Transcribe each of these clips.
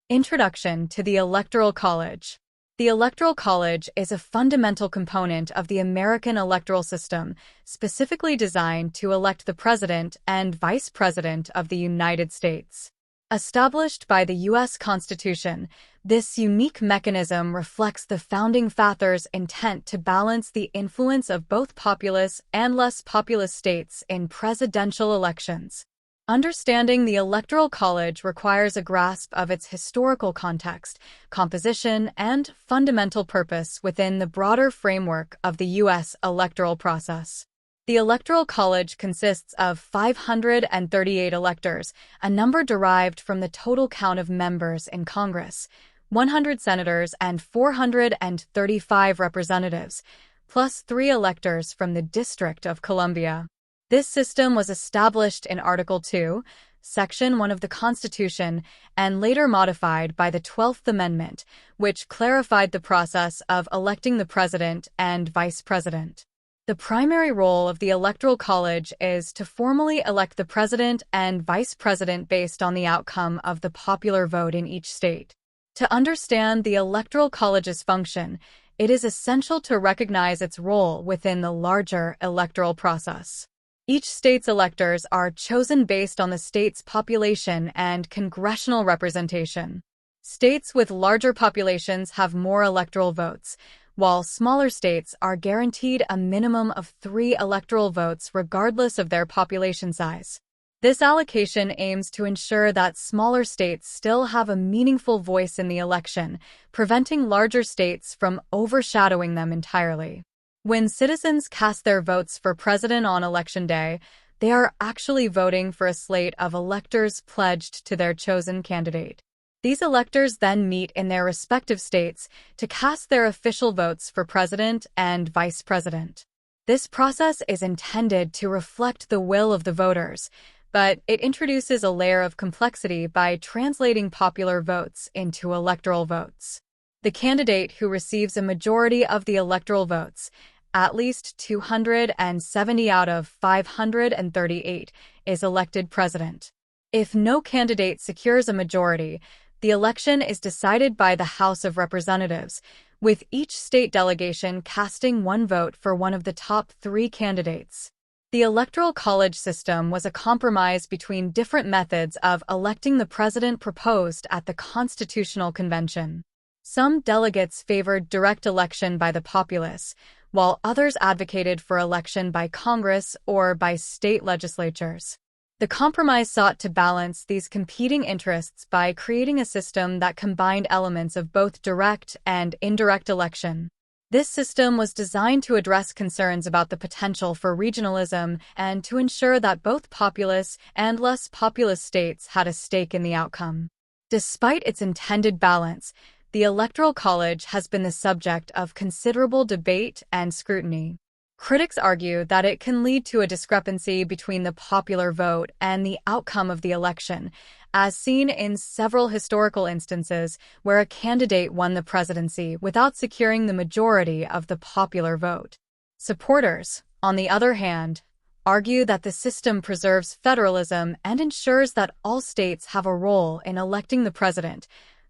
Introduction to the Electoral College. The Electoral College is a fundamental component of the American electoral system, specifically designed to elect the President and Vice President of the United States. Established by the U.S. Constitution, this unique mechanism reflects the Founding Fathers' intent to balance the influence of both populous and less populous states in presidential elections. Understanding the Electoral College requires a grasp of its historical context, composition, and fundamental purpose within the broader framework of the U.S. electoral process. The Electoral College consists of 538 electors, a number derived from the total count of members in Congress, 100 senators and 435 representatives, plus 3 electors from the District of Columbia. This system was established in Article 2, Section 1 of the Constitution, and later modified by the 12th Amendment, which clarified the process of electing the President and Vice President. The primary role of the Electoral College is to formally elect the President and Vice President based on the outcome of the popular vote in each state. To understand the Electoral College's function, it is essential to recognize its role within the larger electoral process. Each state's electors are chosen based on the state's population and congressional representation. States with larger populations have more electoral votes, while smaller states are guaranteed a minimum of 3 electoral votes regardless of their population size. This allocation aims to ensure that smaller states still have a meaningful voice in the election, preventing larger states from overshadowing them entirely. When citizens cast their votes for president on Election Day, they are actually voting for a slate of electors pledged to their chosen candidate. These electors then meet in their respective states to cast their official votes for president and vice president. This process is intended to reflect the will of the voters, but it introduces a layer of complexity by translating popular votes into electoral votes. The candidate who receives a majority of the electoral votes, at least 270 out of 538, is elected president. If no candidate secures a majority, the election is decided by the House of Representatives, with each state delegation casting 1 vote for one of the top 3 candidates. The Electoral College system was a compromise between different methods of electing the president proposed at the Constitutional Convention. Some delegates favored direct election by the populace, while others advocated for election by Congress or by state legislatures. The compromise sought to balance these competing interests by creating a system that combined elements of both direct and indirect election. This system was designed to address concerns about the potential for regionalism and to ensure that both populous and less populous states had a stake in the outcome. Despite its intended balance, the Electoral College has been the subject of considerable debate and scrutiny. Critics argue that it can lead to a discrepancy between the popular vote and the outcome of the election, as seen in several historical instances where a candidate won the presidency without securing the majority of the popular vote. Supporters, on the other hand, argue that the system preserves federalism and ensures that all states have a role in electing the president,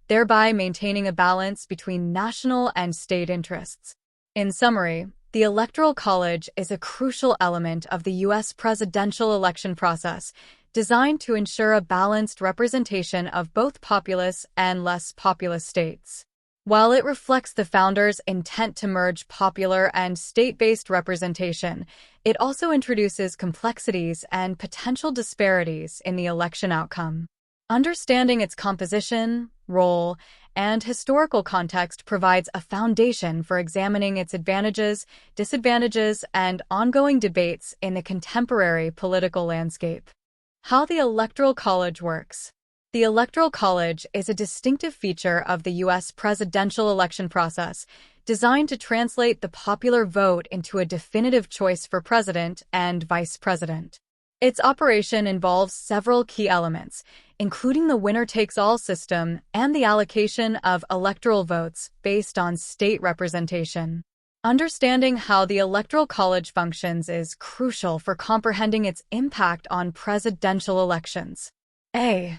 thereby maintaining a balance between national and state interests. In summary, the Electoral College is a crucial element of the U.S. presidential election process, designed to ensure a balanced representation of both populous and less populous states. While it reflects the founders' intent to merge popular and state-based representation, it also introduces complexities and potential disparities in the election outcome. Understanding its composition, role, and historical context provides a foundation for examining its advantages, disadvantages, and ongoing debates in the contemporary political landscape. How the Electoral College works. The Electoral College is a distinctive feature of the U.S. presidential election process, designed to translate the popular vote into a definitive choice for president and vice president. Its operation involves several key elements, including the winner-takes-all system and the allocation of electoral votes based on state representation. Understanding how the Electoral College functions is crucial for comprehending its impact on presidential elections. A.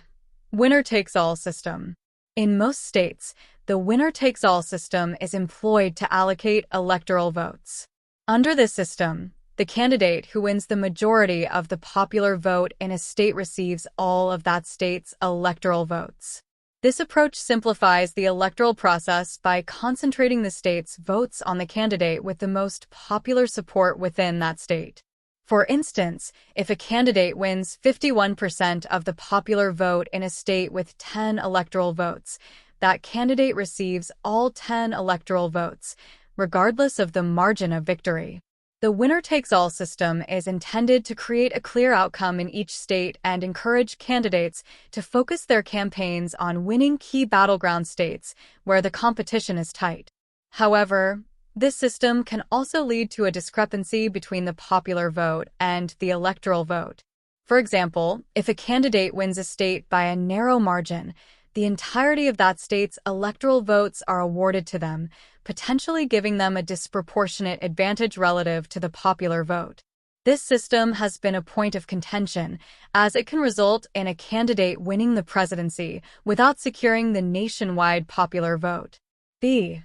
Winner-takes-all system. In most states, the winner-takes-all system is employed to allocate electoral votes. Under this system, the candidate who wins the majority of the popular vote in a state receives all of that state's electoral votes. This approach simplifies the electoral process by concentrating the state's votes on the candidate with the most popular support within that state. For instance, if a candidate wins 51% of the popular vote in a state with 10 electoral votes, that candidate receives all 10 electoral votes, regardless of the margin of victory. The winner-takes-all system is intended to create a clear outcome in each state and encourage candidates to focus their campaigns on winning key battleground states where the competition is tight. However, this system can also lead to a discrepancy between the popular vote and the electoral vote. For example, if a candidate wins a state by a narrow margin, the entirety of that state's electoral votes are awarded to them, potentially giving them a disproportionate advantage relative to the popular vote. This system has been a point of contention, as it can result in a candidate winning the presidency without securing the nationwide popular vote. B.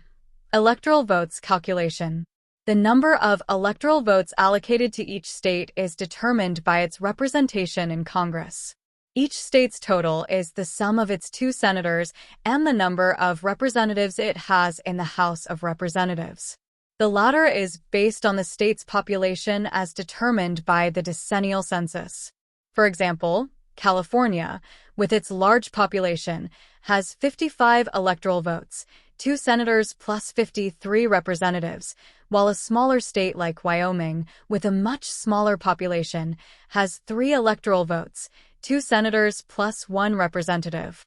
Electoral votes calculation. The number of electoral votes allocated to each state is determined by its representation in Congress. Each state's total is the sum of its 2 senators and the number of representatives it has in the House of Representatives. The latter is based on the state's population as determined by the decennial census. For example, California, with its large population, has 55 electoral votes, 2 senators plus 53 representatives, while a smaller state like Wyoming, with a much smaller population, has 3 electoral votes, 2 senators plus 1 representative.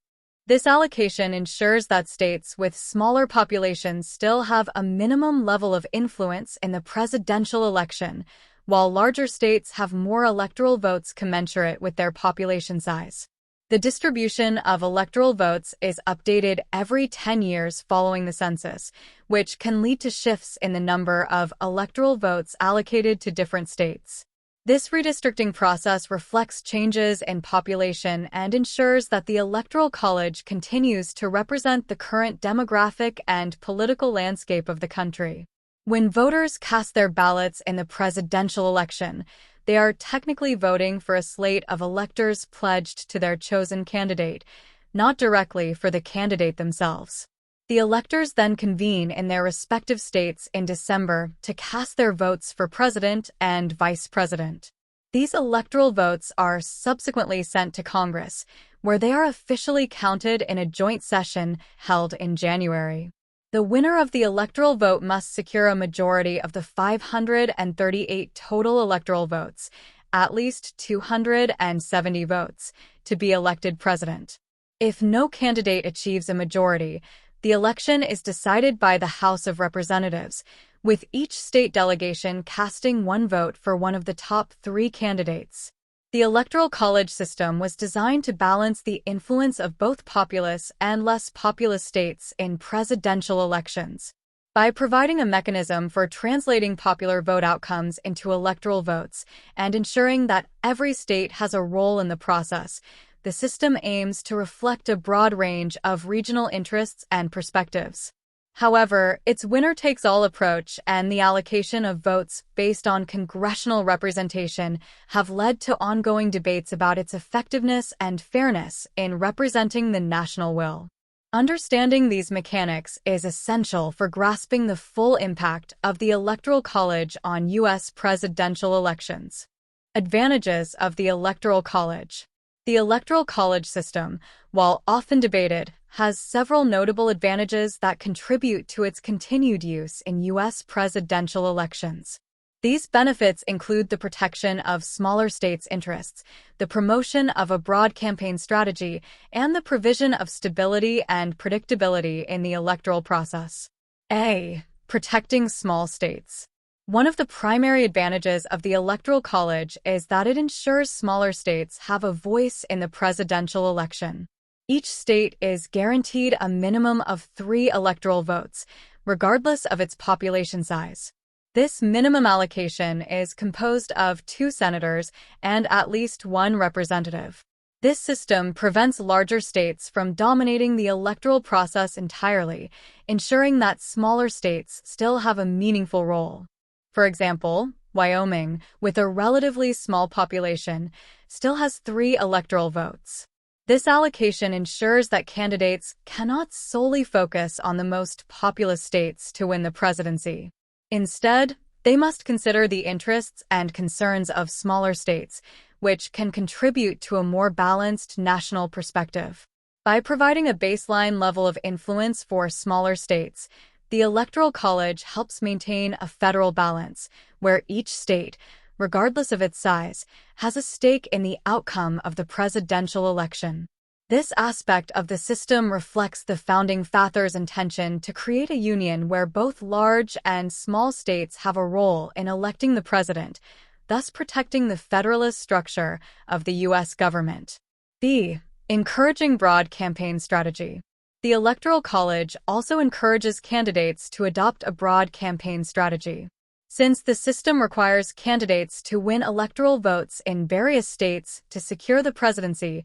This allocation ensures that states with smaller populations still have a minimum level of influence in the presidential election, while larger states have more electoral votes commensurate with their population size. The distribution of electoral votes is updated every 10 years following the census, which can lead to shifts in the number of electoral votes allocated to different states. This redistricting process reflects changes in population and ensures that the Electoral College continues to represent the current demographic and political landscape of the country. When voters cast their ballots in the presidential election, they are technically voting for a slate of electors pledged to their chosen candidate, not directly for the candidate themselves. The electors then convene in their respective states in December to cast their votes for president and vice president. These electoral votes are subsequently sent to Congress, where they are officially counted in a joint session held in January. The winner of the electoral vote must secure a majority of the 538 total electoral votes, at least 270 votes, to be elected president. If no candidate achieves a majority, the election is decided by the House of Representatives, with each state delegation casting 1 vote for one of the top 3 candidates. The Electoral College system was designed to balance the influence of both populous and less populous states in presidential elections. By providing a mechanism for translating popular vote outcomes into electoral votes and ensuring that every state has a role in the process, the system aims to reflect a broad range of regional interests and perspectives. However, its winner-takes-all approach and the allocation of votes based on congressional representation have led to ongoing debates about its effectiveness and fairness in representing the national will. Understanding these mechanics is essential for grasping the full impact of the Electoral College on U.S. presidential elections. Advantages of the Electoral College. The Electoral College system, while often debated, has several notable advantages that contribute to its continued use in U.S. presidential elections. These benefits include the protection of smaller states' interests, the promotion of a broad campaign strategy, and the provision of stability and predictability in the electoral process. A. Protecting small states. One of the primary advantages of the Electoral College is that it ensures smaller states have a voice in the presidential election. Each state is guaranteed a minimum of 3 electoral votes, regardless of its population size. This minimum allocation is composed of 2 senators and at least 1 representative. This system prevents larger states from dominating the electoral process entirely, ensuring that smaller states still have a meaningful role. For example, Wyoming, with a relatively small population, still has 3 electoral votes. This allocation ensures that candidates cannot solely focus on the most populous states to win the presidency. Instead, they must consider the interests and concerns of smaller states, which can contribute to a more balanced national perspective. By providing a baseline level of influence for smaller states, the Electoral College helps maintain a federal balance, where each state, regardless of its size, has a stake in the outcome of the presidential election. This aspect of the system reflects the founding fathers' intention to create a union where both large and small states have a role in electing the president, thus protecting the federalist structure of the U.S. government. B. Encouraging broad campaign strategy. The Electoral College also encourages candidates to adopt a broad campaign strategy. Since the system requires candidates to win electoral votes in various states to secure the presidency,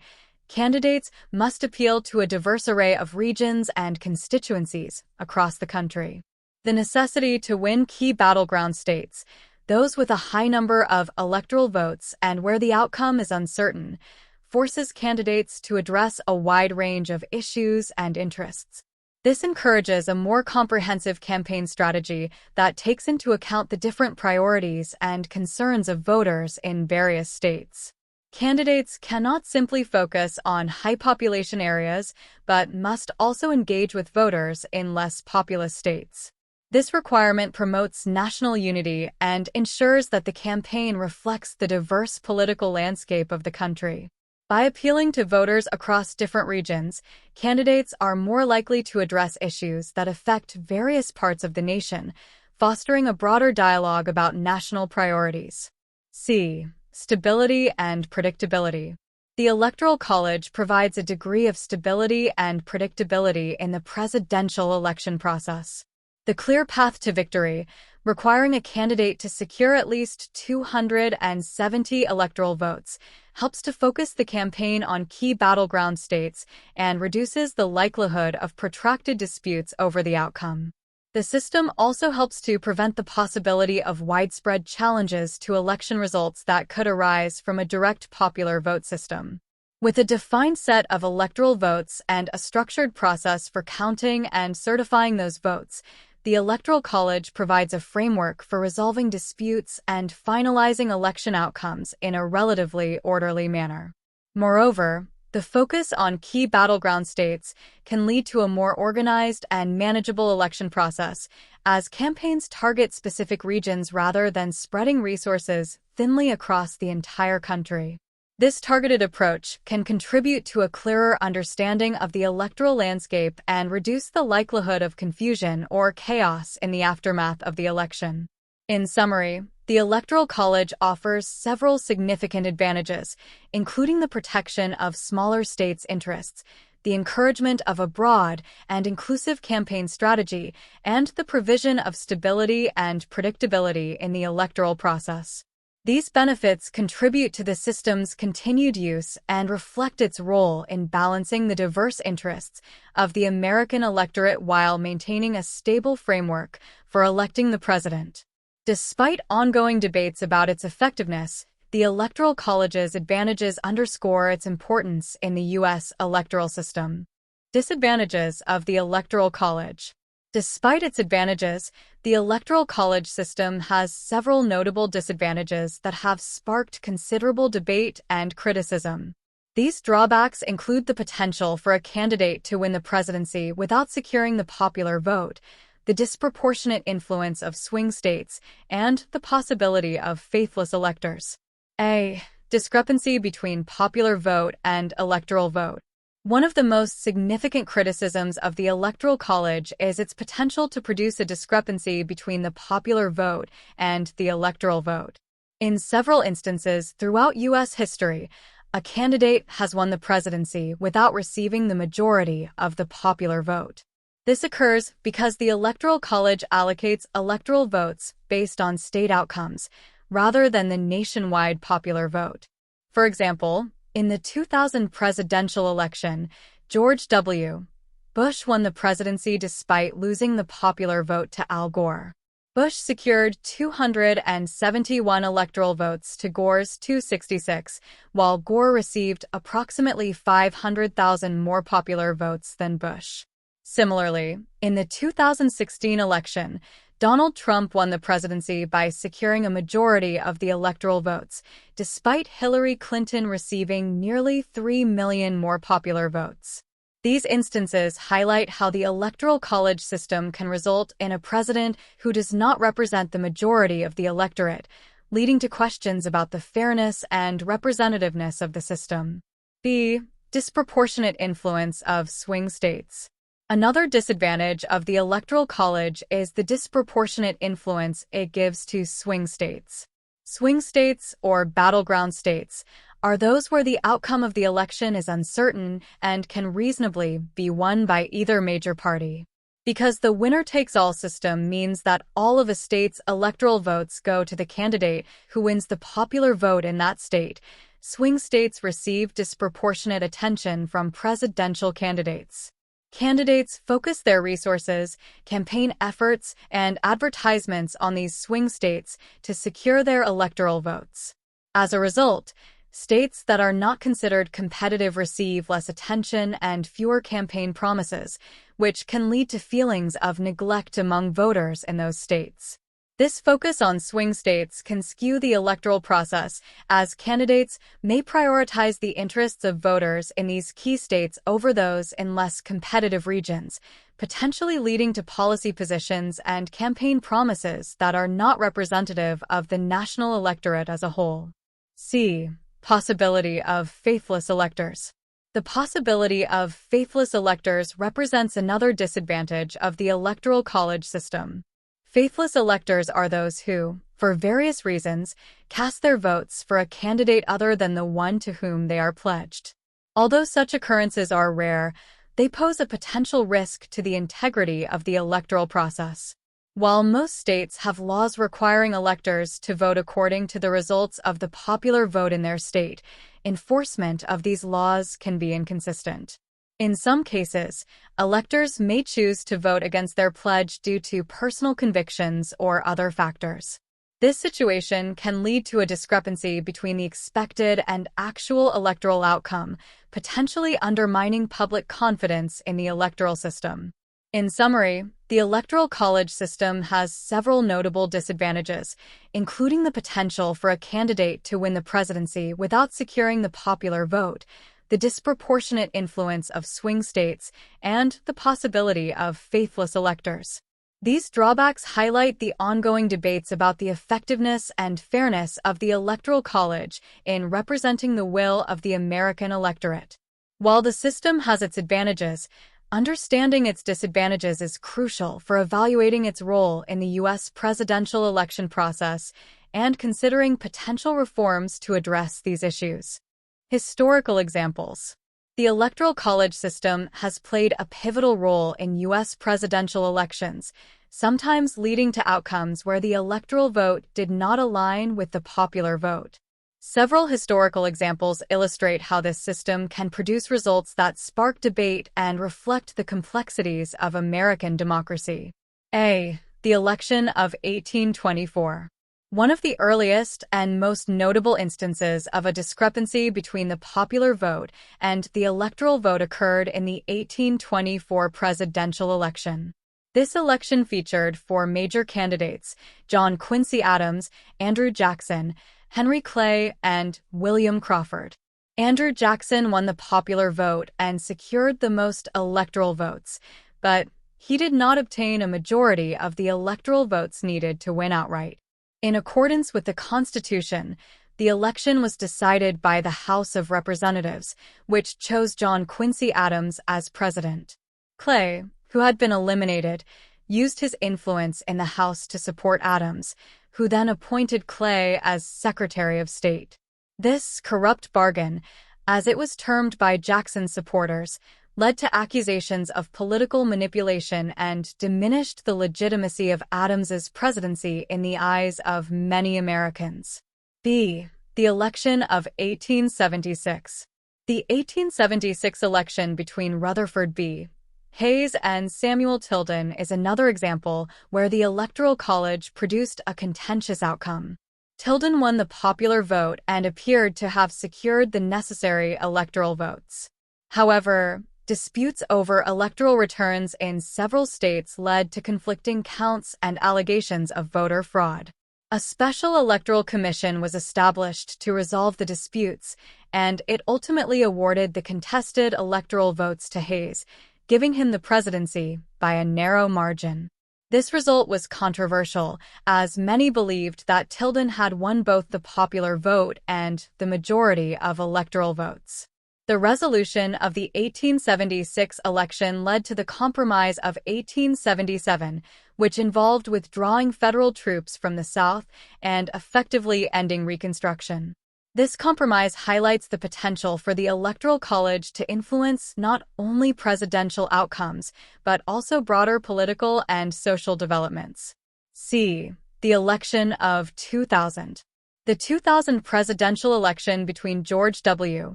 candidates must appeal to a diverse array of regions and constituencies across the country. The necessity to win key battleground states, those with a high number of electoral votes and where the outcome is uncertain, forces candidates to address a wide range of issues and interests. This encourages a more comprehensive campaign strategy that takes into account the different priorities and concerns of voters in various states. Candidates cannot simply focus on high-population areas, but must also engage with voters in less populous states. This requirement promotes national unity and ensures that the campaign reflects the diverse political landscape of the country. By appealing to voters across different regions, candidates are more likely to address issues that affect various parts of the nation, fostering a broader dialogue about national priorities. C. Stability and predictability. The Electoral College provides a degree of stability and predictability in the presidential election process. The clear path to victory, requiring a candidate to secure at least 270 electoral votes, helps to focus the campaign on key battleground states and reduces the likelihood of protracted disputes over the outcome. The system also helps to prevent the possibility of widespread challenges to election results that could arise from a direct popular vote system. With a defined set of electoral votes and a structured process for counting and certifying those votes, the Electoral College provides a framework for resolving disputes and finalizing election outcomes in a relatively orderly manner. Moreover, the focus on key battleground states can lead to a more organized and manageable election process, as campaigns target specific regions rather than spreading resources thinly across the entire country. This targeted approach can contribute to a clearer understanding of the electoral landscape and reduce the likelihood of confusion or chaos in the aftermath of the election. In summary, the Electoral College offers several significant advantages, including the protection of smaller states' interests, the encouragement of a broad and inclusive campaign strategy, and the provision of stability and predictability in the electoral process. These benefits contribute to the system's continued use and reflect its role in balancing the diverse interests of the American electorate while maintaining a stable framework for electing the president. Despite ongoing debates about its effectiveness, the Electoral College's advantages underscore its importance in the U.S. electoral system. Disadvantages of the Electoral College. Despite its advantages, the Electoral College system has several notable disadvantages that have sparked considerable debate and criticism. These drawbacks include the potential for a candidate to win the presidency without securing the popular vote, the disproportionate influence of swing states, and the possibility of faithless electors. A. Discrepancy between popular vote and electoral vote. One of the most significant criticisms of the Electoral College is its potential to produce a discrepancy between the popular vote and the electoral vote. In several instances throughout U.S. history, a candidate has won the presidency without receiving the majority of the popular vote. This occurs because the Electoral College allocates electoral votes based on state outcomes, rather than the nationwide popular vote. For example, In the 2000 presidential election, George W. Bush won the presidency despite losing the popular vote to Al Gore. Bush secured 271 electoral votes to Gore's 266, while Gore received approximately 500,000 more popular votes than Bush. Similarly, in the 2016 election, Donald Trump won the presidency by securing a majority of the electoral votes, despite Hillary Clinton receiving nearly 3 million more popular votes. These instances highlight how the Electoral College system can result in a president who does not represent the majority of the electorate, leading to questions about the fairness and representativeness of the system. B. Disproportionate influence of swing states. Another disadvantage of the Electoral College is the disproportionate influence it gives to swing states. Swing states, or battleground states, are those where the outcome of the election is uncertain and can reasonably be won by either major party. Because the winner-takes-all system means that all of a state's electoral votes go to the candidate who wins the popular vote in that state, swing states receive disproportionate attention from presidential candidates. Candidates focus their resources, campaign efforts, and advertisements on these swing states to secure their electoral votes. As a result, states that are not considered competitive receive less attention and fewer campaign promises, which can lead to feelings of neglect among voters in those states. This focus on swing states can skew the electoral process, as candidates may prioritize the interests of voters in these key states over those in less competitive regions, potentially leading to policy positions and campaign promises that are not representative of the national electorate as a whole. C. Possibility of faithless electors. The possibility of faithless electors represents another disadvantage of the Electoral College system. Faithless electors are those who, for various reasons, cast their votes for a candidate other than the one to whom they are pledged. Although such occurrences are rare, they pose a potential risk to the integrity of the electoral process. While most states have laws requiring electors to vote according to the results of the popular vote in their state, enforcement of these laws can be inconsistent. In some cases, electors may choose to vote against their pledge due to personal convictions or other factors. This situation can lead to a discrepancy between the expected and actual electoral outcome, potentially undermining public confidence in the electoral system. In summary, the Electoral College system has several notable disadvantages, including the potential for a candidate to win the presidency without securing the popular vote, the disproportionate influence of swing states, and the possibility of faithless electors. These drawbacks highlight the ongoing debates about the effectiveness and fairness of the Electoral College in representing the will of the American electorate. While the system has its advantages, understanding its disadvantages is crucial for evaluating its role in the U.S. presidential election process and considering potential reforms to address these issues. Historical examples. The Electoral College system has played a pivotal role in U.S. presidential elections, sometimes leading to outcomes where the electoral vote did not align with the popular vote. Several historical examples illustrate how this system can produce results that spark debate and reflect the complexities of American democracy. A. The election of 1824. One of the earliest and most notable instances of a discrepancy between the popular vote and the electoral vote occurred in the 1824 presidential election. This election featured four major candidates: John Quincy Adams, Andrew Jackson, Henry Clay, and William Crawford. Andrew Jackson won the popular vote and secured the most electoral votes, but he did not obtain a majority of the electoral votes needed to win outright. In accordance with the Constitution, the election was decided by the House of Representatives, which chose John Quincy Adams as president. Clay, who had been eliminated, used his influence in the House to support Adams, who then appointed Clay as Secretary of State. This corrupt bargain, as it was termed by Jackson's supporters, led to accusations of political manipulation and diminished the legitimacy of Adams's presidency in the eyes of many Americans. B. The election of 1876. The 1876 election between Rutherford B. Hayes and Samuel Tilden is another example where the Electoral College produced a contentious outcome. Tilden won the popular vote and appeared to have secured the necessary electoral votes. However, disputes over electoral returns in several states led to conflicting counts and allegations of voter fraud. A special electoral commission was established to resolve the disputes, and it ultimately awarded the contested electoral votes to Hayes, giving him the presidency by a narrow margin. This result was controversial, as many believed that Tilden had won both the popular vote and the majority of electoral votes. The resolution of the 1876 election led to the Compromise of 1877, which involved withdrawing federal troops from the South and effectively ending Reconstruction. This compromise highlights the potential for the Electoral College to influence not only presidential outcomes, but also broader political and social developments. C. The election of 2000. The 2000 presidential election between George W.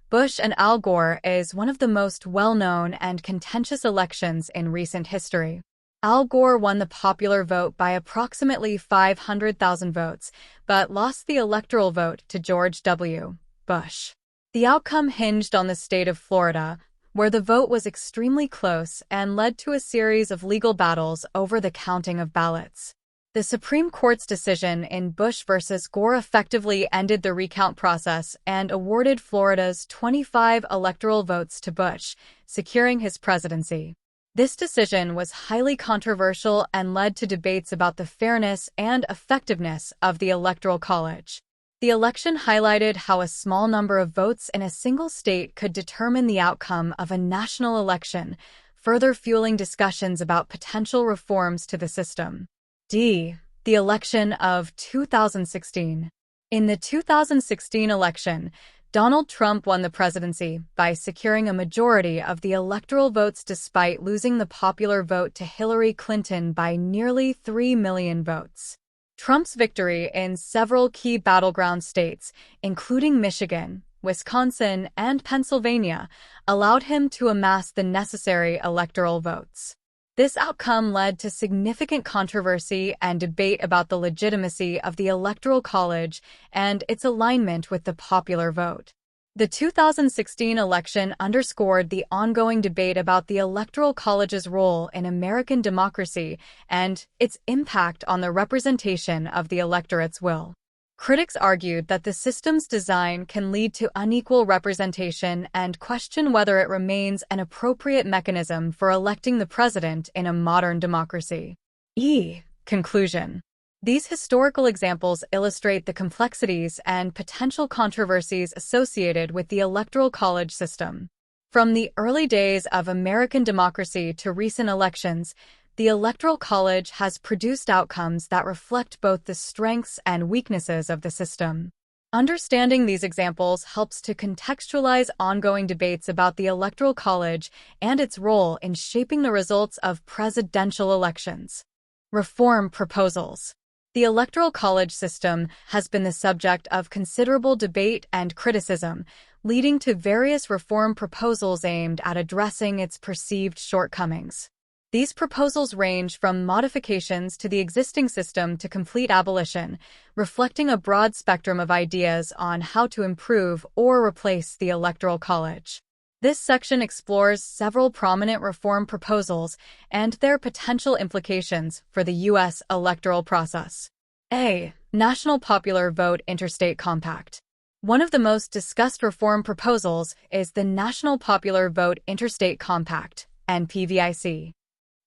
Bush and Al Gore is one of the most well-known and contentious elections in recent history. Al Gore won the popular vote by approximately 500,000 votes, but lost the electoral vote to George W. Bush. The outcome hinged on the state of Florida, where the vote was extremely close and led to a series of legal battles over the counting of ballots. The Supreme Court's decision in Bush versus Gore effectively ended the recount process and awarded Florida's 25 electoral votes to Bush, securing his presidency. This decision was highly controversial and led to debates about the fairness and effectiveness of the Electoral College. The election highlighted how a small number of votes in a single state could determine the outcome of a national election, further fueling discussions about potential reforms to the system. D. The election of 2016. In the 2016 election, Donald Trump won the presidency by securing a majority of the electoral votes despite losing the popular vote to Hillary Clinton by nearly 3 million votes. Trump's victory in several key battleground states, including Michigan, Wisconsin, and Pennsylvania, allowed him to amass the necessary electoral votes. This outcome led to significant controversy and debate about the legitimacy of the Electoral College and its alignment with the popular vote. The 2016 election underscored the ongoing debate about the Electoral College's role in American democracy and its impact on the representation of the electorate's will. Critics argued that the system's design can lead to unequal representation and question whether it remains an appropriate mechanism for electing the president in a modern democracy. E. Conclusion. These historical examples illustrate the complexities and potential controversies associated with the Electoral College system. From the early days of American democracy to recent elections, the Electoral College has produced outcomes that reflect both the strengths and weaknesses of the system. Understanding these examples helps to contextualize ongoing debates about the Electoral College and its role in shaping the results of presidential elections. Reform proposals. The Electoral College system has been the subject of considerable debate and criticism, leading to various reform proposals aimed at addressing its perceived shortcomings. These proposals range from modifications to the existing system to complete abolition, reflecting a broad spectrum of ideas on how to improve or replace the Electoral College. This section explores several prominent reform proposals and their potential implications for the U.S. electoral process. A. National Popular Vote Interstate Compact. One of the most discussed reform proposals is the National Popular Vote Interstate Compact, NPVIC.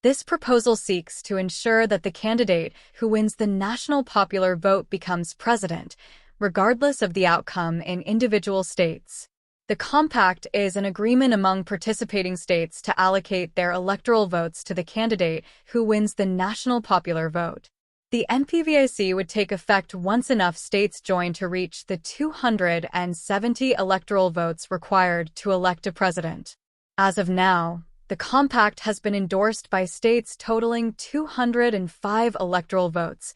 This proposal seeks to ensure that the candidate who wins the national popular vote becomes president, regardless of the outcome in individual states. The compact is an agreement among participating states to allocate their electoral votes to the candidate who wins the national popular vote. The NPVIC would take effect once enough states join to reach the 270 electoral votes required to elect a president. As of now, the compact has been endorsed by states totaling 205 electoral votes,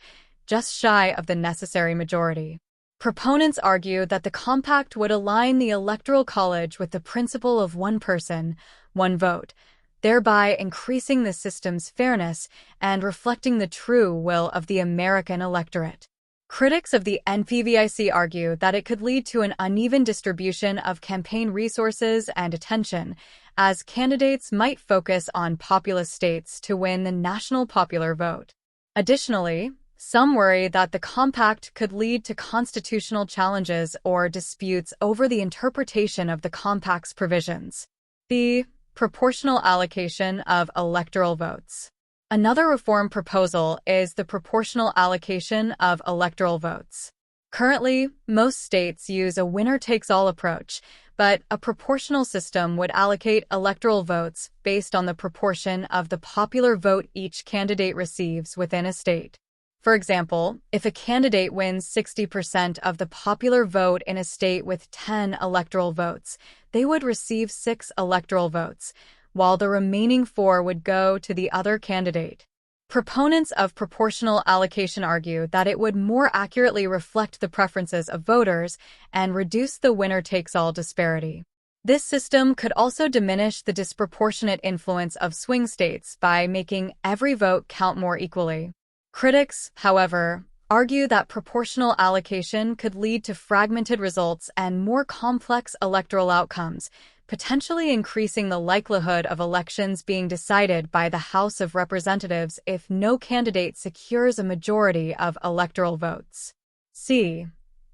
just shy of the necessary majority. Proponents argue that the compact would align the Electoral College with the principle of one person, one vote, thereby increasing the system's fairness and reflecting the true will of the American electorate. Critics of the NPVIC argue that it could lead to an uneven distribution of campaign resources and attention, as candidates might focus on populous states to win the national popular vote. Additionally, some worry that the compact could lead to constitutional challenges or disputes over the interpretation of the compact's provisions. The proportional allocation of electoral votes. Another reform proposal is the proportional allocation of electoral votes. Currently, most states use a winner-takes-all approach, but a proportional system would allocate electoral votes based on the proportion of the popular vote each candidate receives within a state. For example, if a candidate wins 60% of the popular vote in a state with 10 electoral votes, they would receive 6 electoral votes, while the remaining 4 would go to the other candidate. Proponents of proportional allocation argue that it would more accurately reflect the preferences of voters and reduce the winner-takes-all disparity. This system could also diminish the disproportionate influence of swing states by making every vote count more equally. Critics, however, argue that proportional allocation could lead to fragmented results and more complex electoral outcomes, potentially increasing the likelihood of elections being decided by the House of Representatives if no candidate secures a majority of electoral votes. C.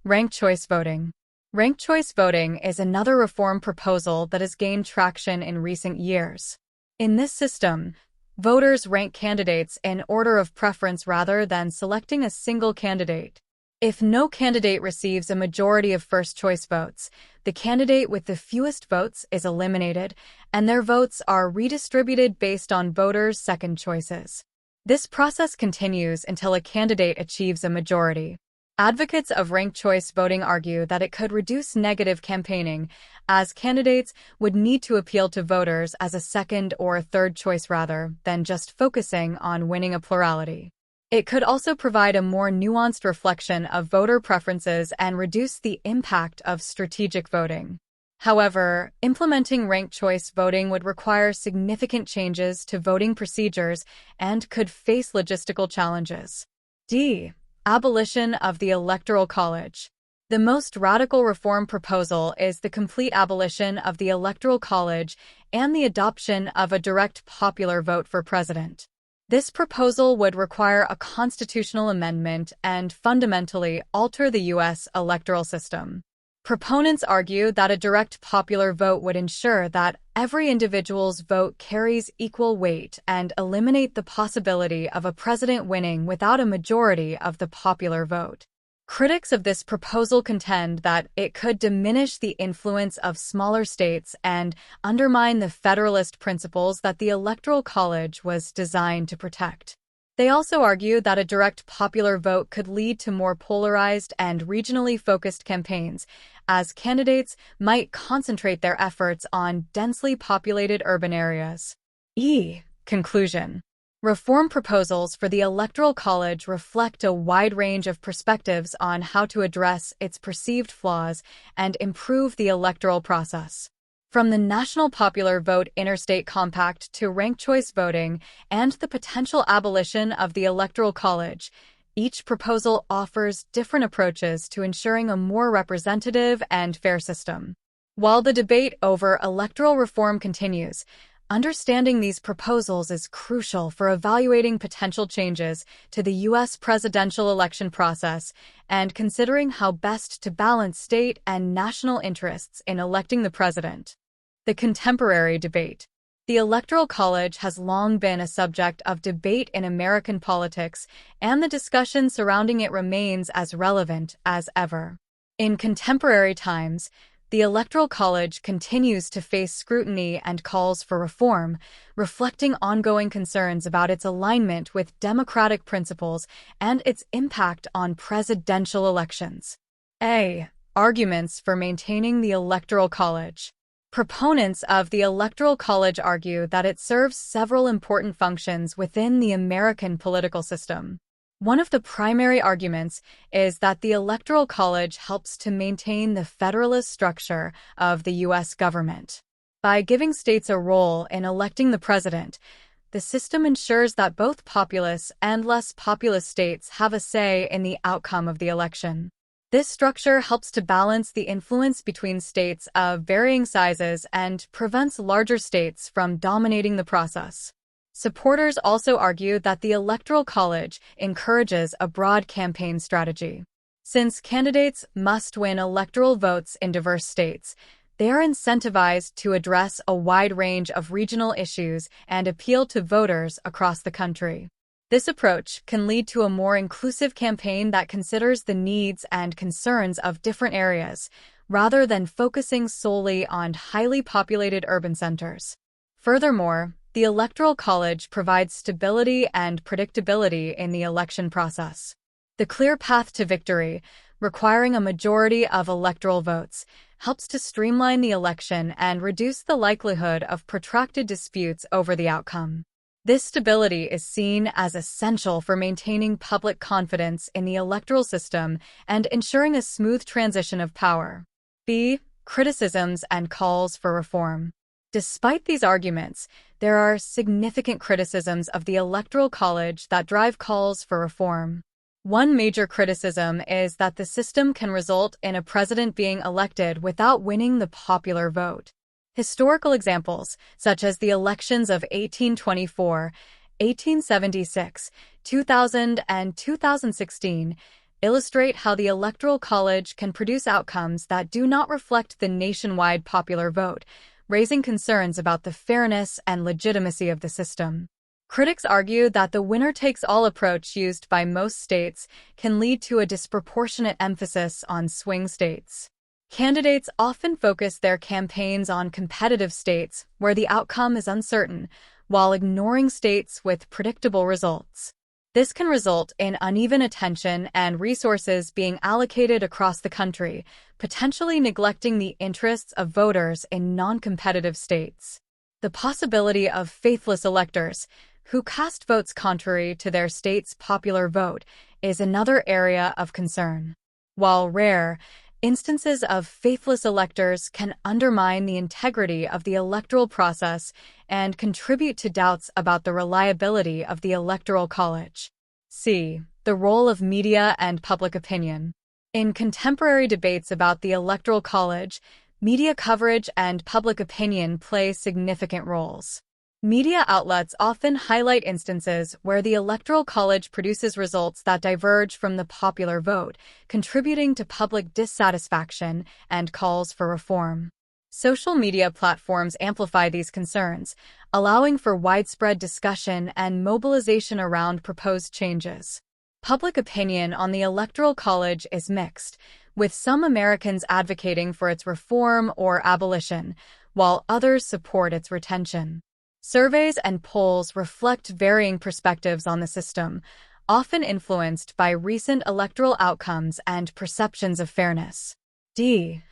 Ranked choice voting. Ranked choice voting is another reform proposal that has gained traction in recent years. In this system, voters rank candidates in order of preference rather than selecting a single candidate. If no candidate receives a majority of first-choice votes, the candidate with the fewest votes is eliminated, and their votes are redistributed based on voters' second choices. This process continues until a candidate achieves a majority. Advocates of ranked choice voting argue that it could reduce negative campaigning, as candidates would need to appeal to voters as a second or third choice rather than just focusing on winning a plurality. It could also provide a more nuanced reflection of voter preferences and reduce the impact of strategic voting. However, implementing ranked choice voting would require significant changes to voting procedures and could face logistical challenges. D. Abolition of the Electoral College. The most radical reform proposal is the complete abolition of the Electoral College and the adoption of a direct popular vote for president. This proposal would require a constitutional amendment and fundamentally alter the U.S. electoral system. Proponents argue that a direct popular vote would ensure that every individual's vote carries equal weight and eliminate the possibility of a president winning without a majority of the popular vote. Critics of this proposal contend that it could diminish the influence of smaller states and undermine the federalist principles that the Electoral College was designed to protect. They also argue that a direct popular vote could lead to more polarized and regionally focused campaigns, as candidates might concentrate their efforts on densely populated urban areas. Conclusion. Reform proposals for the Electoral College reflect a wide range of perspectives on how to address its perceived flaws and improve the electoral process. From the National Popular Vote Interstate Compact to ranked choice voting and the potential abolition of the Electoral College, each proposal offers different approaches to ensuring a more representative and fair system. While the debate over electoral reform continues, understanding these proposals is crucial for evaluating potential changes to the U.S. presidential election process and considering how best to balance state and national interests in electing the president. The contemporary debate. The Electoral College has long been a subject of debate in American politics, and the discussion surrounding it remains as relevant as ever. In contemporary times, the Electoral College continues to face scrutiny and calls for reform, reflecting ongoing concerns about its alignment with democratic principles and its impact on presidential elections. Arguments for maintaining the Electoral College. Proponents of the Electoral College argue that it serves several important functions within the American political system. One of the primary arguments is that the Electoral College helps to maintain the federalist structure of the U.S. government. By giving states a role in electing the president, the system ensures that both populous and less populous states have a say in the outcome of the election. This structure helps to balance the influence between states of varying sizes and prevents larger states from dominating the process. Supporters also argue that the Electoral College encourages a broad campaign strategy. Since candidates must win electoral votes in diverse states, they are incentivized to address a wide range of regional issues and appeal to voters across the country. This approach can lead to a more inclusive campaign that considers the needs and concerns of different areas, rather than focusing solely on highly populated urban centers. Furthermore, the Electoral College provides stability and predictability in the election process. The clear path to victory, requiring a majority of electoral votes, helps to streamline the election and reduce the likelihood of protracted disputes over the outcome. This stability is seen as essential for maintaining public confidence in the electoral system and ensuring a smooth transition of power. B. Criticisms and calls for reform. Despite these arguments, there are significant criticisms of the Electoral College that drive calls for reform. One major criticism is that the system can result in a president being elected without winning the popular vote. Historical examples, such as the elections of 1824, 1876, 2000, and 2016, illustrate how the Electoral College can produce outcomes that do not reflect the nationwide popular vote, raising concerns about the fairness and legitimacy of the system. Critics argue that the winner-takes-all approach used by most states can lead to a disproportionate emphasis on swing states. Candidates often focus their campaigns on competitive states where the outcome is uncertain, while ignoring states with predictable results. This can result in uneven attention and resources being allocated across the country, potentially neglecting the interests of voters in non-competitive states. The possibility of faithless electors, who cast votes contrary to their state's popular vote, is another area of concern. While rare, instances of faithless electors can undermine the integrity of the electoral process and contribute to doubts about the reliability of the Electoral College. C. The role of media and public opinion. In contemporary debates about the Electoral College, media coverage and public opinion play significant roles. Media outlets often highlight instances where the Electoral College produces results that diverge from the popular vote, contributing to public dissatisfaction and calls for reform. Social media platforms amplify these concerns, allowing for widespread discussion and mobilization around proposed changes. Public opinion on the Electoral College is mixed, with some Americans advocating for its reform or abolition, while others support its retention. Surveys and polls reflect varying perspectives on the system, often influenced by recent electoral outcomes and perceptions of fairness. D.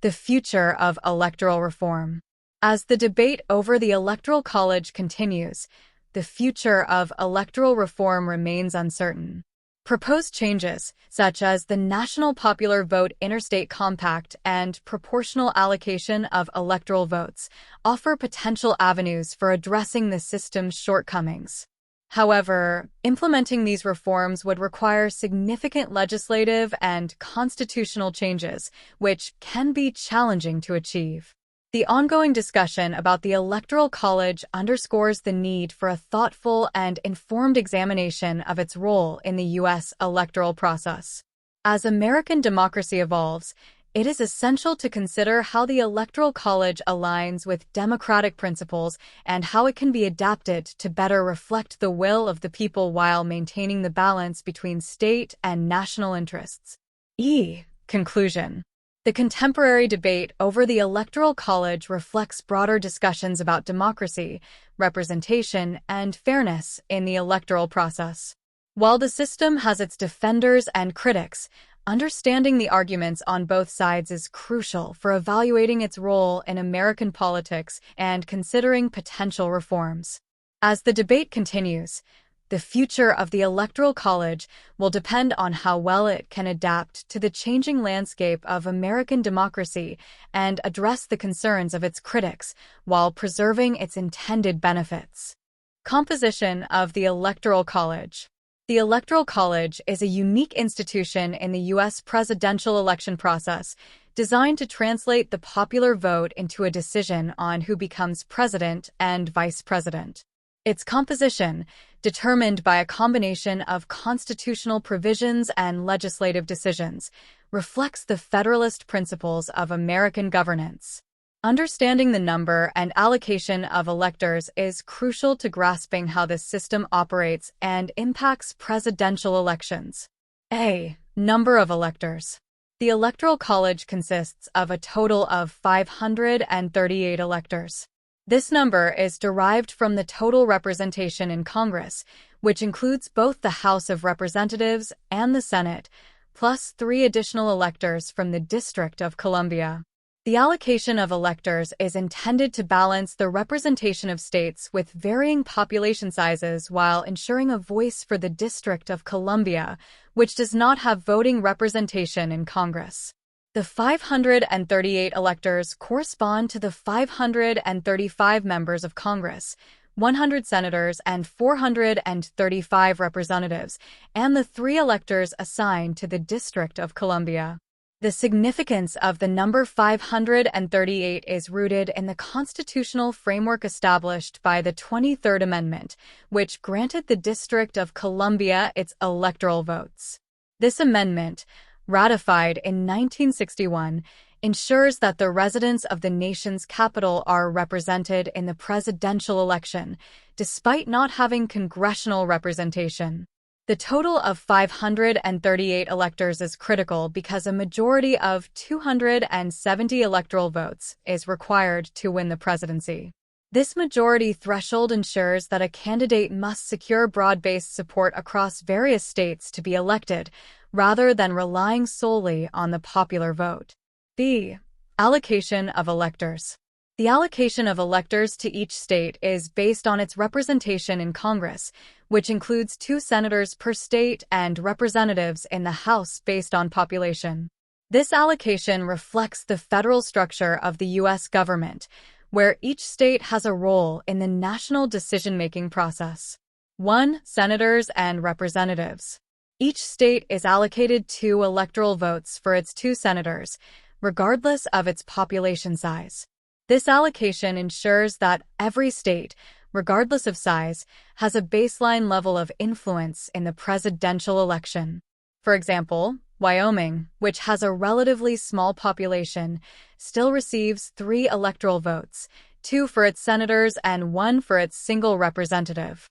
The future of electoral reform. As the debate over the Electoral College continues, the future of electoral reform remains uncertain. Proposed changes, such as the National Popular Vote Interstate Compact and proportional allocation of electoral votes, offer potential avenues for addressing the system's shortcomings. However, implementing these reforms would require significant legislative and constitutional changes, which can be challenging to achieve. The ongoing discussion about the Electoral College underscores the need for a thoughtful and informed examination of its role in the U.S. electoral process. As American democracy evolves, it is essential to consider how the Electoral College aligns with democratic principles and how it can be adapted to better reflect the will of the people while maintaining the balance between state and national interests. E. Conclusion. The contemporary debate over the Electoral College reflects broader discussions about democracy, representation, and fairness in the electoral process. While the system has its defenders and critics, understanding the arguments on both sides is crucial for evaluating its role in American politics and considering potential reforms. As the debate continues, The future of the Electoral College will depend on how well it can adapt to the changing landscape of American democracy and address the concerns of its critics while preserving its intended benefits. Composition of the Electoral College. The Electoral College is a unique institution in the U.S. presidential election process designed to translate the popular vote into a decision on who becomes president and vice president. Its composition, determined by a combination of constitutional provisions and legislative decisions, reflects the Federalist principles of American governance. Understanding the number and allocation of electors is crucial to grasping how this system operates and impacts presidential elections. A. Number of electors. The Electoral College consists of a total of 538 electors. This number is derived from the total representation in Congress, which includes both the House of Representatives and the Senate, plus 3 additional electors from the District of Columbia. The allocation of electors is intended to balance the representation of states with varying population sizes while ensuring a voice for the District of Columbia, which does not have voting representation in Congress. The 538 electors correspond to the 535 members of Congress, 100 senators and 435 representatives, and the 3 electors assigned to the District of Columbia. The significance of the number 538 is rooted in the constitutional framework established by the 23rd Amendment, which granted the District of Columbia its electoral votes. This amendment, ratified in 1961, ensures that the residents of the nation's capital are represented in the presidential election, despite not having congressional representation. The total of 538 electors is critical because a majority of 270 electoral votes is required to win the presidency. This majority threshold ensures that a candidate must secure broad-based support across various states to be elected, rather than relying solely on the popular vote. B. Allocation of electors. The allocation of electors to each state is based on its representation in Congress, which includes 2 senators per state and representatives in the House based on population. This allocation reflects the federal structure of the U.S. government, where each state has a role in the national decision-making process. 1. Senators and representatives. Each state is allocated 2 electoral votes for its 2 senators, regardless of its population size. This allocation ensures that every state, regardless of size, has a baseline level of influence in the presidential election. For example, Wyoming, which has a relatively small population, still receives 3 electoral votes, 2 for its senators and 1 for its single representative.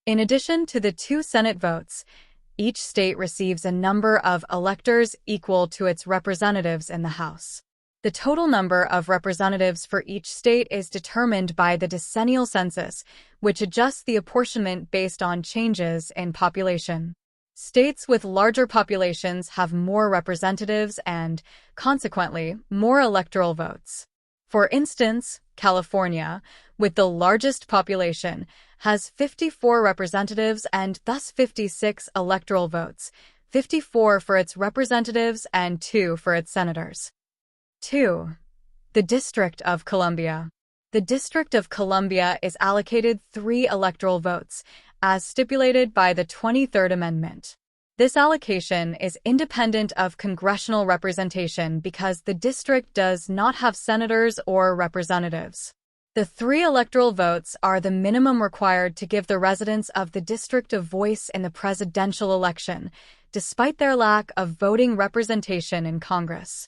In addition to the 2 Senate votes, each state receives a number of electors equal to its representatives in the House. The total number of representatives for each state is determined by the decennial census, which adjusts the apportionment based on changes in population. States with larger populations have more representatives and, consequently, more electoral votes. For instance, California, with the largest population, has 54 representatives and thus 56 electoral votes, 54 for its representatives and 2 for its senators. 2. The District of Columbia. The District of Columbia is allocated 3 electoral votes, as stipulated by the 23rd Amendment. This allocation is independent of congressional representation because the district does not have senators or representatives. The 3 electoral votes are the minimum required to give the residents of the district a voice in the presidential election, despite their lack of voting representation in Congress.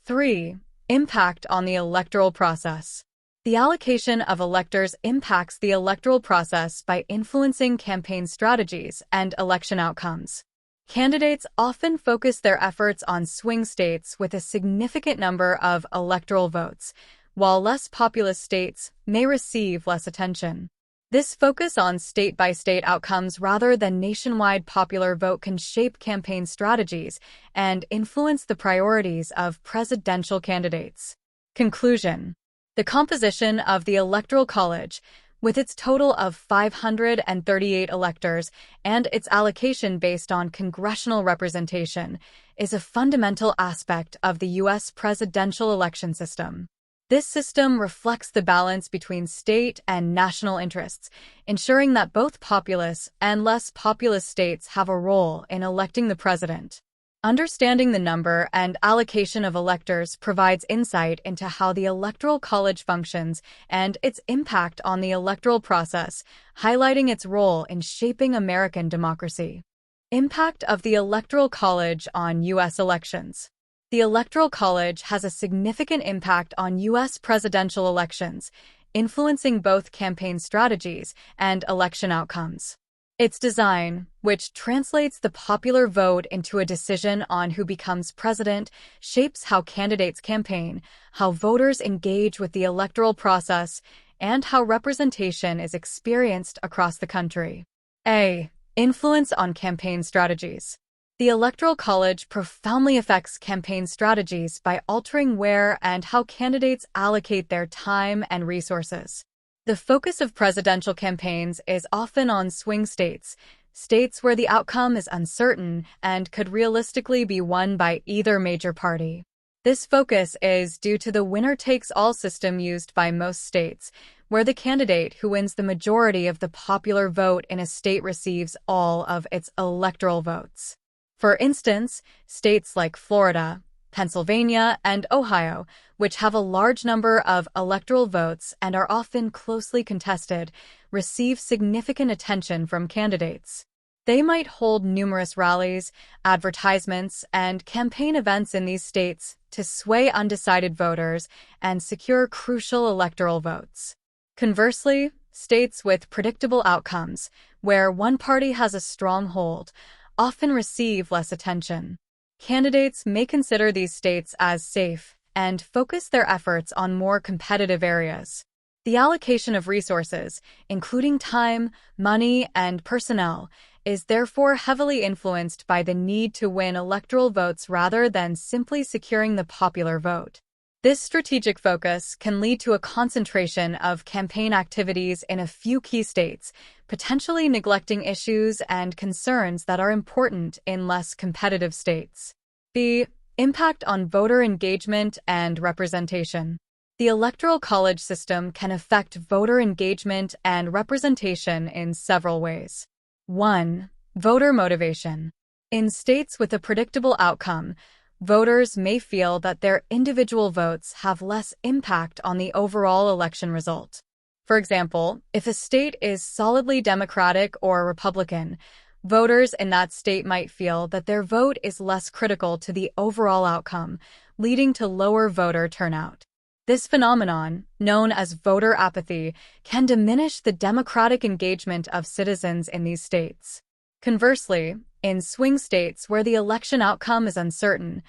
3. Impact on the electoral process. The allocation of electors impacts the electoral process by influencing campaign strategies and election outcomes. Candidates often focus their efforts on swing states with a significant number of electoral votes, while less populous states may receive less attention. This focus on state-by-state outcomes rather than nationwide popular vote can shape campaign strategies and influence the priorities of presidential candidates. Conclusion. The composition of the Electoral College, With its total of 538 electors and its allocation based on congressional representation, is a fundamental aspect of the U.S. presidential election system. This system reflects the balance between state and national interests, ensuring that both populous and less populous states have a role in electing the president. Understanding the number and allocation of electors provides insight into how the Electoral College functions and its impact on the electoral process, highlighting its role in shaping American democracy. Impact of the Electoral College on U.S. elections. The Electoral College has a significant impact on U.S. presidential elections, influencing both campaign strategies and election outcomes. Its design, which translates the popular vote into a decision on who becomes president, shapes how candidates campaign, how voters engage with the electoral process, and how representation is experienced across the country. A. Influence on campaign strategies. The Electoral College profoundly affects campaign strategies by altering where and how candidates allocate their time and resources. The focus of presidential campaigns is often on swing states, states where the outcome is uncertain and could realistically be won by either major party. This focus is due to the winner-takes-all system used by most states, where the candidate who wins the majority of the popular vote in a state receives all of its electoral votes. For instance, states like Florida, Pennsylvania, and Ohio, which have a large number of electoral votes and are often closely contested, receive significant attention from candidates. They might hold numerous rallies, advertisements, and campaign events in these states to sway undecided voters and secure crucial electoral votes. Conversely, states with predictable outcomes, where one party has a strong hold, often receive less attention. Candidates may consider these states as safe and focus their efforts on more competitive areas. The allocation of resources, including time, money, and personnel, is therefore heavily influenced by the need to win electoral votes rather than simply securing the popular vote. This strategic focus can lead to a concentration of campaign activities in a few key states, potentially neglecting issues and concerns that are important in less competitive states. B. Impact on voter engagement and representation. The Electoral College system can affect voter engagement and representation in several ways. 1. Voter motivation. In states with a predictable outcome, voters may feel that their individual votes have less impact on the overall election result. For example, if a state is solidly Democratic or Republican, voters in that state might feel that their vote is less critical to the overall outcome, leading to lower voter turnout. This phenomenon, known as voter apathy, can diminish the democratic engagement of citizens in these states. Conversely, in swing states where the election outcome is uncertain,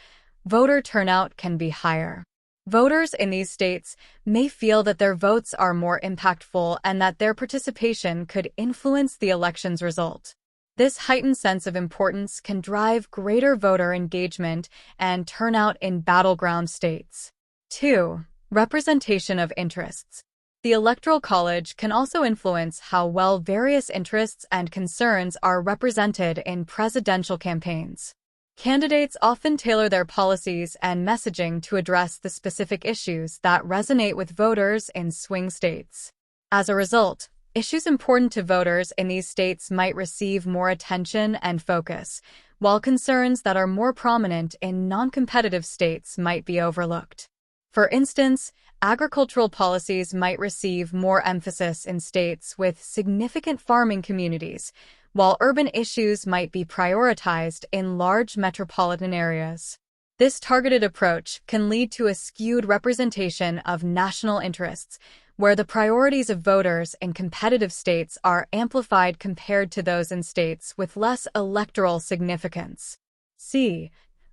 voter turnout can be higher. Voters in these states may feel that their votes are more impactful and that their participation could influence the election's result. This heightened sense of importance can drive greater voter engagement and turnout in battleground states. 2. Representation of interests. The Electoral College can also influence how well various interests and concerns are represented in presidential campaigns. Candidates often tailor their policies and messaging to address the specific issues that resonate with voters in swing states. As a result, issues important to voters in these states might receive more attention and focus, while concerns that are more prominent in non-competitive states might be overlooked. For instance, agricultural policies might receive more emphasis in states with significant farming communities, while urban issues might be prioritized in large metropolitan areas. This targeted approach can lead to a skewed representation of national interests, where the priorities of voters in competitive states are amplified compared to those in states with less electoral significance. C.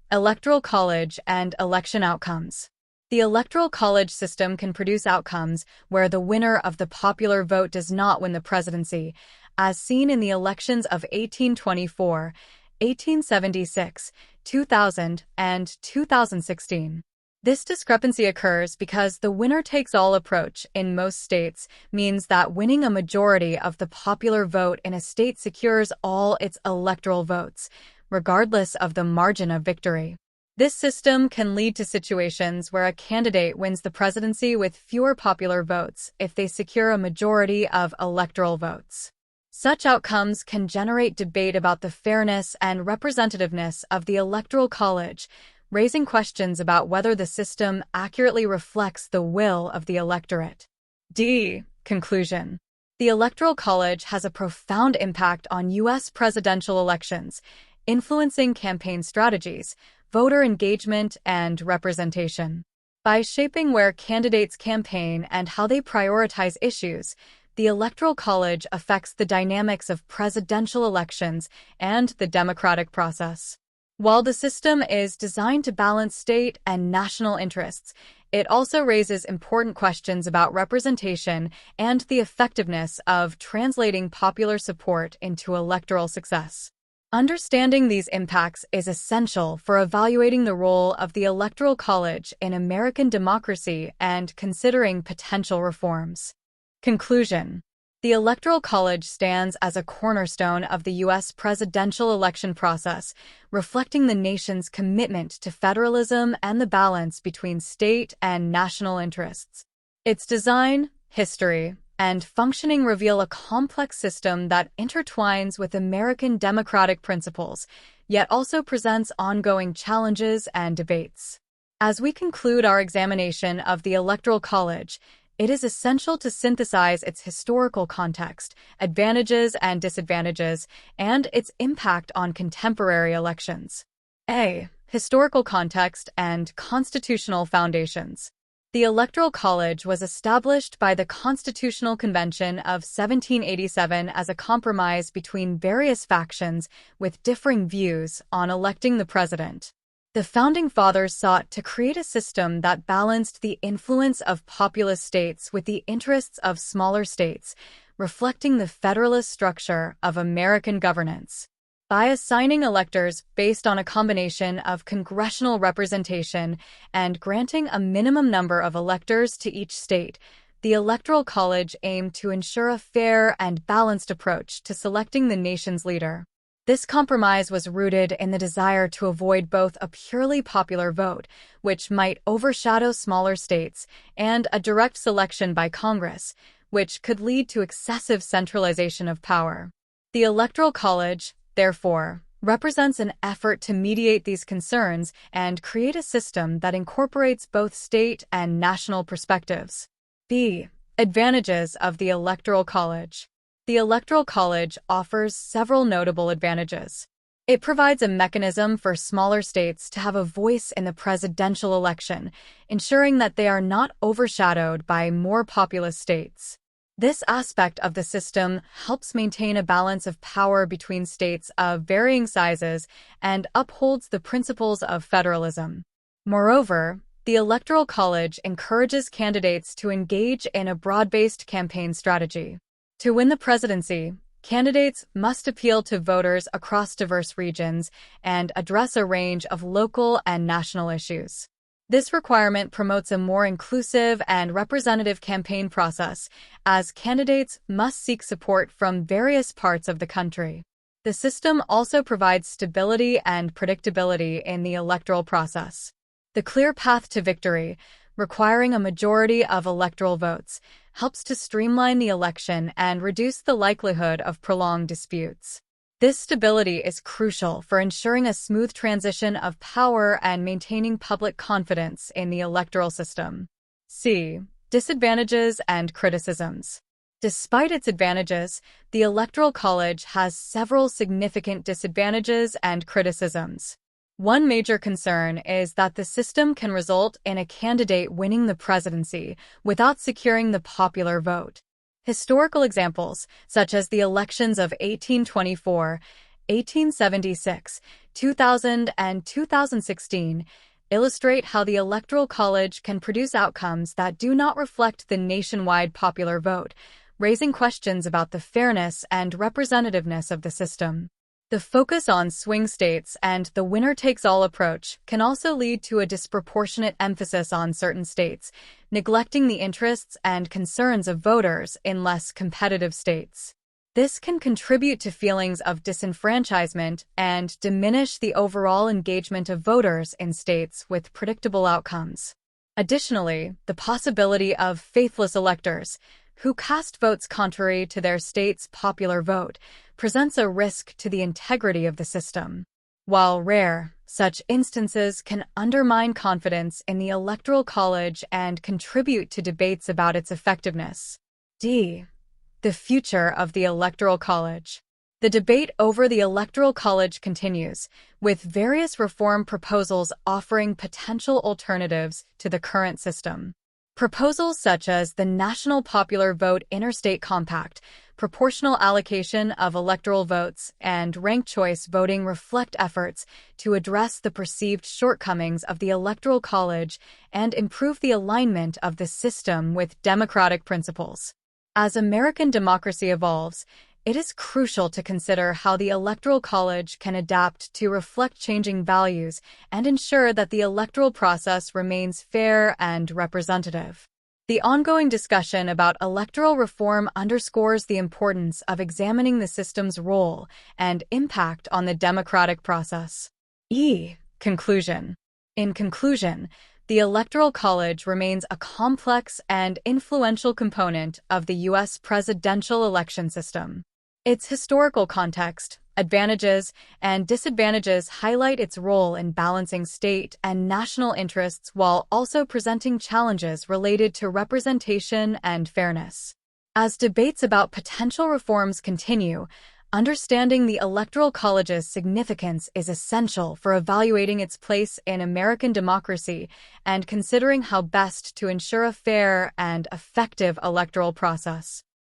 Electoral College and election outcomes. The Electoral College system can produce outcomes where the winner of the popular vote does not win the presidency, as seen in the elections of 1824, 1876, 2000, and 2016. This discrepancy occurs because the winner-takes-all approach in most states means that winning a majority of the popular vote in a state secures all its electoral votes, regardless of the margin of victory. This system can lead to situations where a candidate wins the presidency with fewer popular votes if they secure a majority of electoral votes. Such outcomes can generate debate about the fairness and representativeness of the Electoral College, raising questions about whether the system accurately reflects the will of the electorate. D. Conclusion. The Electoral College has a profound impact on U.S. presidential elections, influencing campaign strategies, voter engagement, and representation. By shaping where candidates campaign and how they prioritize issues, the Electoral College affects the dynamics of presidential elections and the democratic process. While the system is designed to balance state and national interests, it also raises important questions about representation and the effectiveness of translating popular support into electoral success. Understanding these impacts is essential for evaluating the role of the Electoral College in American democracy and considering potential reforms. Conclusion. The Electoral College stands as a cornerstone of the U.S. presidential election process, reflecting the nation's commitment to federalism and the balance between state and national interests. Its design, history, and functioning reveal a complex system that intertwines with American democratic principles, yet also presents ongoing challenges and debates. As we conclude our examination of the Electoral College, it is essential to synthesize its historical context, advantages and disadvantages, and its impact on contemporary elections. A. Historical context and constitutional foundations. The Electoral College was established by the Constitutional Convention of 1787 as a compromise between various factions with differing views on electing the president. The Founding Fathers sought to create a system that balanced the influence of populous states with the interests of smaller states, reflecting the federalist structure of American governance. By assigning electors based on a combination of congressional representation and granting a minimum number of electors to each state, the Electoral College aimed to ensure a fair and balanced approach to selecting the nation's leader. This compromise was rooted in the desire to avoid both a purely popular vote, which might overshadow smaller states, and a direct selection by Congress, which could lead to excessive centralization of power. The Electoral College, therefore, represents an effort to mediate these concerns and create a system that incorporates both state and national perspectives. B. Advantages of the Electoral College. The Electoral College offers several notable advantages. It provides a mechanism for smaller states to have a voice in the presidential election, ensuring that they are not overshadowed by more populous states. This aspect of the system helps maintain a balance of power between states of varying sizes and upholds the principles of federalism. Moreover, the Electoral College encourages candidates to engage in a broad-based campaign strategy. To win the presidency, candidates must appeal to voters across diverse regions and address a range of local and national issues. This requirement promotes a more inclusive and representative campaign process, as candidates must seek support from various parts of the country. The system also provides stability and predictability in the electoral process. The clear path to victory, requiring a majority of electoral votes, helps to streamline the election and reduce the likelihood of prolonged disputes. This stability is crucial for ensuring a smooth transition of power and maintaining public confidence in the electoral system. C. Disadvantages and criticisms. Despite its advantages, the Electoral College has several significant disadvantages and criticisms. One major concern is that the system can result in a candidate winning the presidency without securing the popular vote. Historical examples, such as the elections of 1824, 1876, 2000, and 2016, illustrate how the Electoral College can produce outcomes that do not reflect the nationwide popular vote, raising questions about the fairness and representativeness of the system. The focus on swing states and the winner-takes-all approach can also lead to a disproportionate emphasis on certain states, neglecting the interests and concerns of voters in less competitive states. This can contribute to feelings of disenfranchisement and diminish the overall engagement of voters in states with predictable outcomes. Additionally, the possibility of faithless electors, who cast votes contrary to their state's popular vote, presents a risk to the integrity of the system. While rare, such instances can undermine confidence in the Electoral College and contribute to debates about its effectiveness. D. The future of the Electoral College. The debate over the Electoral College continues, with various reform proposals offering potential alternatives to the current system. Proposals such as the National Popular Vote Interstate Compact, proportional allocation of electoral votes, and ranked choice voting reflect efforts to address the perceived shortcomings of the Electoral College and improve the alignment of the system with democratic principles. As American democracy evolves, it is crucial to consider how the Electoral College can adapt to reflect changing values and ensure that the electoral process remains fair and representative. The ongoing discussion about electoral reform underscores the importance of examining the system's role and impact on the democratic process. Conclusion. In conclusion, the Electoral College remains a complex and influential component of the U.S. presidential election system. Its historical context, advantages, and disadvantages highlight its role in balancing state and national interests while also presenting challenges related to representation and fairness. As debates about potential reforms continue, understanding the Electoral College's significance is essential for evaluating its place in American democracy and considering how best to ensure a fair and effective electoral process.